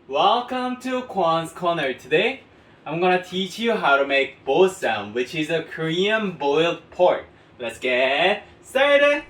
Welcome to Kwon's Corner. Today, I'm gonna teach you how to make Bossam, which is a Korean boiled pork. Let's get started!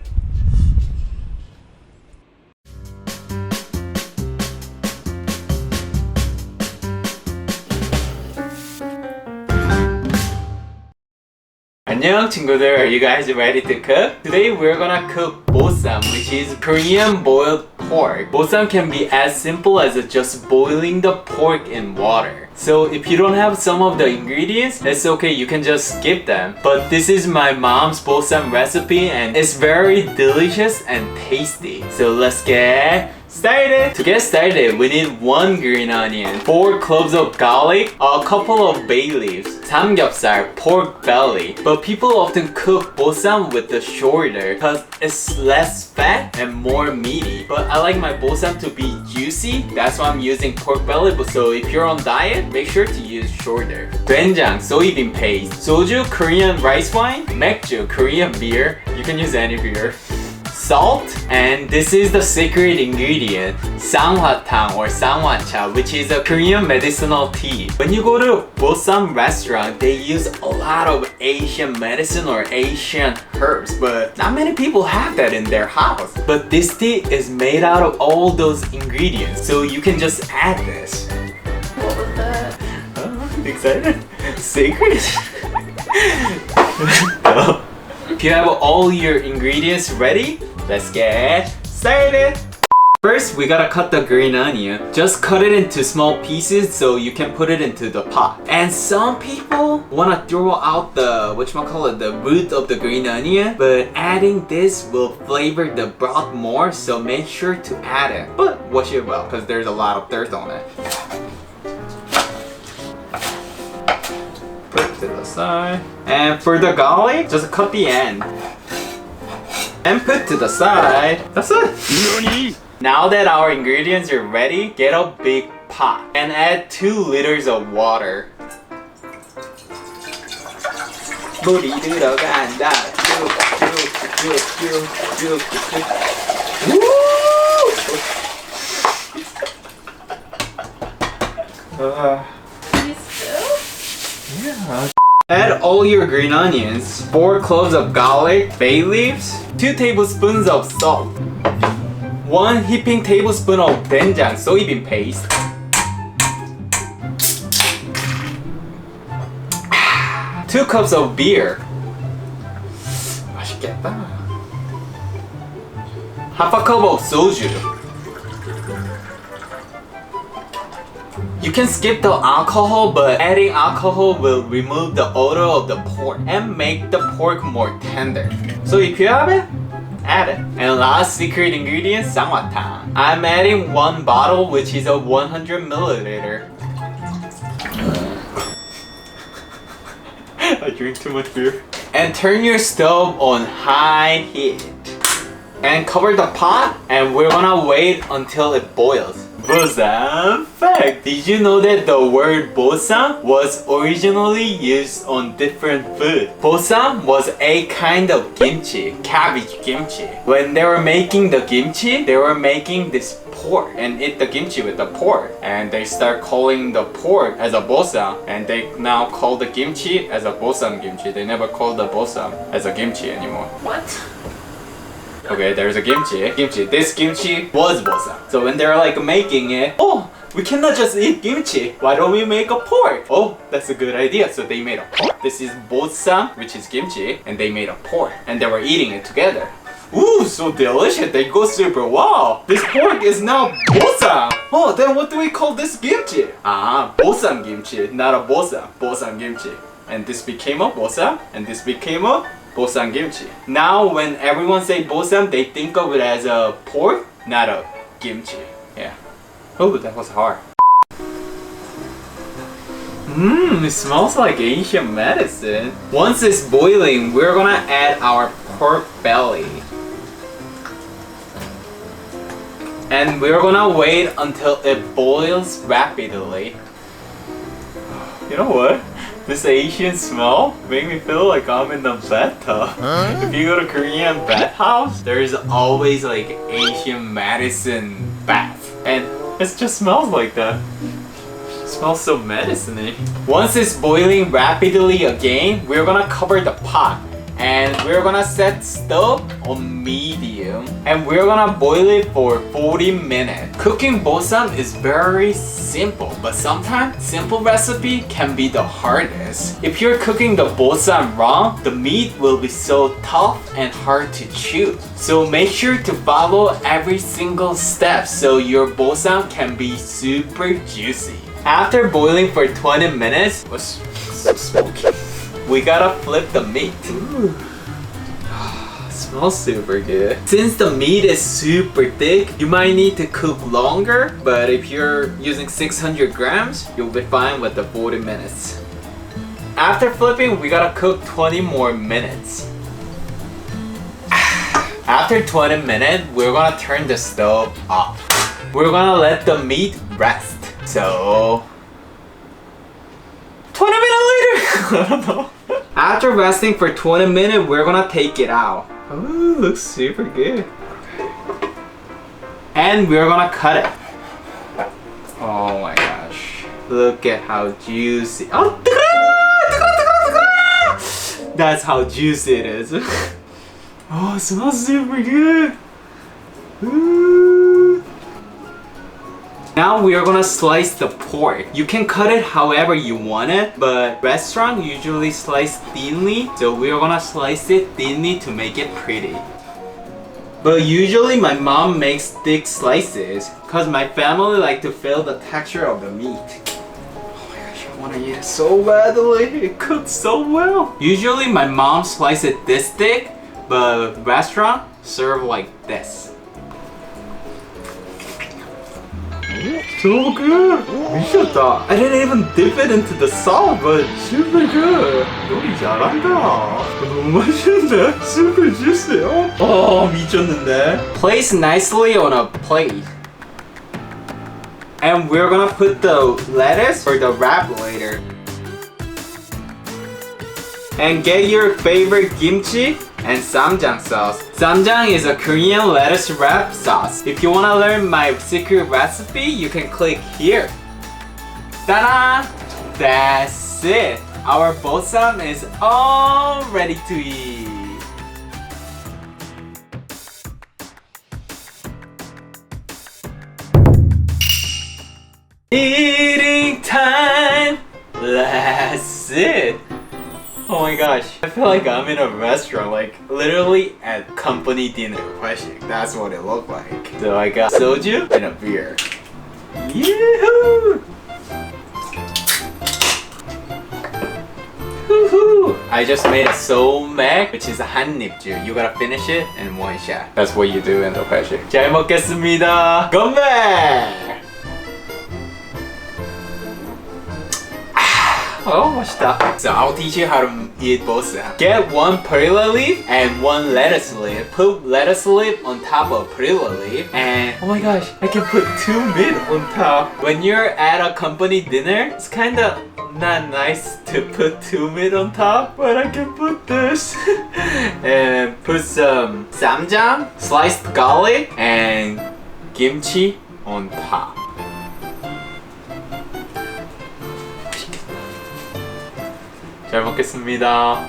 안녕 친구들, are you guys ready to cook? Today we're gonna cook Bossam, which is Korean boiled pork. Bossam can be as simple as just boiling the pork in water. So if you don't have some of the ingredients, it's okay, you can just skip them. But this is my mom's Bossam recipe and it's very delicious and tasty. So let's get started! To get started, we need 1 green onion, 4 cloves of garlic, a couple of bay leaves, samgyeopsal, pork belly. But people often cook bossam with the shorter because it's less fat and more meaty. But I like my bossam to be juicy, that's why I'm using pork belly. So if you're on diet, make sure to use shorter. Dwenjang, soybean paste, Soju, Korean rice wine, 맥주, Korean beer. You can use any beer. Salt, and this is the secret ingredient, Ssanghwatang or Ssanghwatang, which is a Korean medicinal tea. When you go to Bossam restaurant, they use a lot of Asian medicine or Asian herbs, but not many people have that in their house. But this tea is made out of all those ingredients, so you can just add this. What was that? Excited? Secret? Go. If you have all your ingredients ready, let's get started! First, we gotta cut the green onion. Just cut it into small pieces so you can put it into the pot. And some people wanna throw out the, the root of the green onion, but adding this will flavor the broth more, so make sure to add it. But wash it well, because there's a lot of dirt on it. Put it to the side. And for the garlic, just cut the end. And put to the side. That's it. Now that our ingredients are ready, get a big pot and add 2 liters of water. 물이 들어간다. Can you spill? Yeah. Add all your green onions, 4 cloves of garlic, bay leaves, 2 tablespoons of salt, 1 heaping tablespoon of Dwenjang soybean paste, 2 cups of beer. 맛있겠다. Half a cup of soju. You can skip the alcohol, but adding alcohol will remove the odor of the pork and make the pork more tender. So if you have it, add it. And last secret ingredient, Ssanghwatang. I'm adding 1 bottle, which is a 100 milliliter. I drink too much beer. And turn your stove on high heat. And cover the pot, and we're gonna wait until it boils. Bossam fact! Did you know that the word bossam was originally used on different food? Bossam was a kind of kimchi, cabbage kimchi. When they were making the kimchi, they were making this pork and eat the kimchi with the pork. And they start calling the pork as a bossam, and they now call the kimchi as a bossam kimchi. They never call the bossam as a kimchi anymore. What? Okay, there's a kimchi. This kimchi was bossam. So when they're like making it, oh, we cannot just eat kimchi. Why don't we make a pork? Oh, that's a good idea. So they made a pork. This is bossam, which is kimchi, and they made a pork. And they were eating it together. Ooh, so delicious. They go super wow. This pork is now bossam. Oh, then what do we call this kimchi? Ah, bossam kimchi, not a bossam. Bossam kimchi. And this became a bossam, and this became a Bossam kimchi. Now when everyone say bossam, they think of it as a pork, not a kimchi. Yeah. Oh, that was hard. It smells like Asian medicine. Once it's boiling, we're gonna add our pork belly. And we're gonna wait until it boils rapidly. You know what? This Asian smell make me feel like I'm in the bathtub. If you go to Korean bathhouse, there is always like Asian medicine bath. And It just smells like that. It smells so medicine-y. Once it's boiling rapidly again, we're gonna cover the pot. And we're gonna set stove on medium. And we're gonna boil it for 40 minutes. Cooking bossam is very simple, but sometimes simple recipe can be the hardest. If you're cooking the bossam wrong, the meat will be so tough and hard to chew. So make sure to follow every single step so your bossam can be super juicy. After boiling for 20 minutes, what's so smoky? We gotta flip the meat. Ooh. Smells super good. Since the meat is super thick, you might need to cook longer, but if you're using 600 grams, you'll be fine with the 40 minutes. After flipping, we gotta cook 20 more minutes. After 20 minutes, we're gonna turn the stove off. We're gonna let the meat rest. So 20 minutes later! I don't know. After resting for 20 minutes, we're gonna take it out. Oh, looks super good. And we're gonna cut it. Oh my gosh. Look at how juicy. Oh, that's how juicy it is. Oh, it smells super good. Ooh. Now we are gonna slice the pork. You can cut it however you want it, but restaurants usually slice thinly, so we are gonna slice it thinly to make it pretty. But usually my mom makes thick slices, cause my family like to feel the texture of the meat. Oh my gosh, I wanna eat it so badly. It cooks so well. Usually my mom slices it this thick, but restaurant serve like this. So good! 미쳤다. I didn't even dip it into the salt, but super good. 요리 잘한다. 너무 맛있는데? Super juicy. Oh, 미쳤는데? Place nicely on a plate. And we're gonna put the lettuce or the wrap later. And get your favorite kimchi and Ssanghwatang sauce. Ssanghwatang is a Korean lettuce wrap sauce. If you want to learn my secret recipe, you can click here. Ta-da! That's it. Our bossam is all ready to eat. Eating time. That's it. Oh my gosh, I feel like I'm in a restaurant, like literally at company dinner. That's what it looked like. So I got soju and a beer. Yee-hoo! Woo-hoo! I just made a soul mac, which is a 한입주. You gotta finish it in one shot. That's what you do in the question. 잘 먹겠습니다. 건배! Oh, 맛있다. So I'll teach you how to eat bossam. Get one perilla leaf and one lettuce leaf. Put lettuce leaf on top of perilla leaf, and oh my gosh, I can put 2 meat on top. When you're at a company dinner, it's kinda not nice to put 2 meat on top, but I can put this. And put some 쌈장, sliced garlic, and kimchi on top. 잘 먹겠습니다.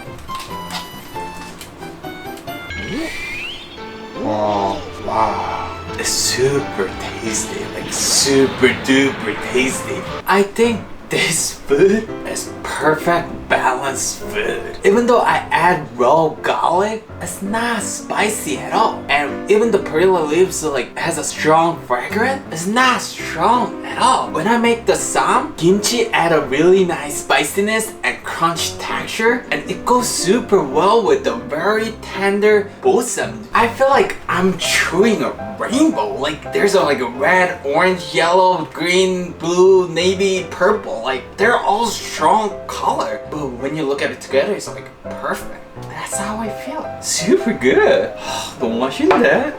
Oh, wow. It's super tasty, like super duper tasty. I think this food is perfect balanced food. Even though I add raw garlic, it's not spicy at all. And even the perilla leaves like has a strong fragrance, it's not strong at all. When I make the sam, kimchi add a really nice spiciness and crunch texture, and it goes super well with the very tender bossam. I feel like I'm chewing a rainbow. Like there's a red, orange, yellow, green, blue, navy, purple. Like they're all strong color, but when you look at it together, it's like perfect. That's how I feel. Super good. 너무 맛있는데?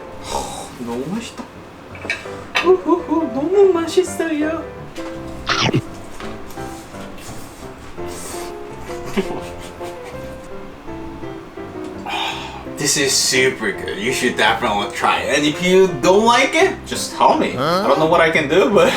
너무 맛있다. 너무 맛있어요. This is super good. You should definitely try it. And if you don't like it, just tell me. I don't know what I can do, but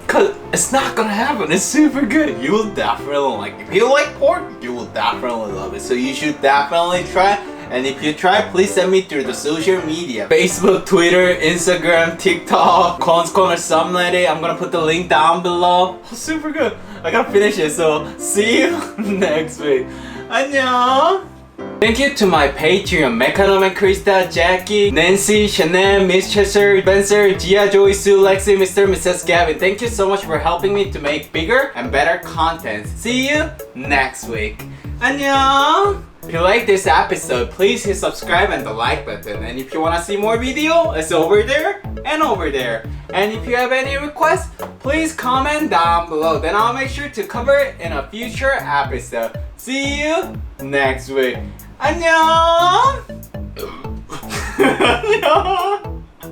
cause it's not gonna happen. It's super good. You will definitely like it. If you like pork, you will definitely love it. So you should definitely try it. And if you try, please send me through the social media. Facebook, Twitter, Instagram, TikTok, Kwon's Corner, something like that. I'm gonna put the link down below. Oh, super good. I gotta finish it, so see you next week. 안녕. Thank you to my Patreon, Mechanom and Krista, Jackie, Nancy, Chanel, Miss Chester, Spencer, Gia, Joey, Sue, Lexi, Mr. and Mrs. Gavin. Thank you so much for helping me to make bigger and better content. See you next week. 안녕. If you like this episode, please hit subscribe and the like button. And if you want to see more video, it's over there and over there. And if you have any requests, please comment down below. Then I'll make sure to cover it in a future episode. See you next week. 안녕. 안녕.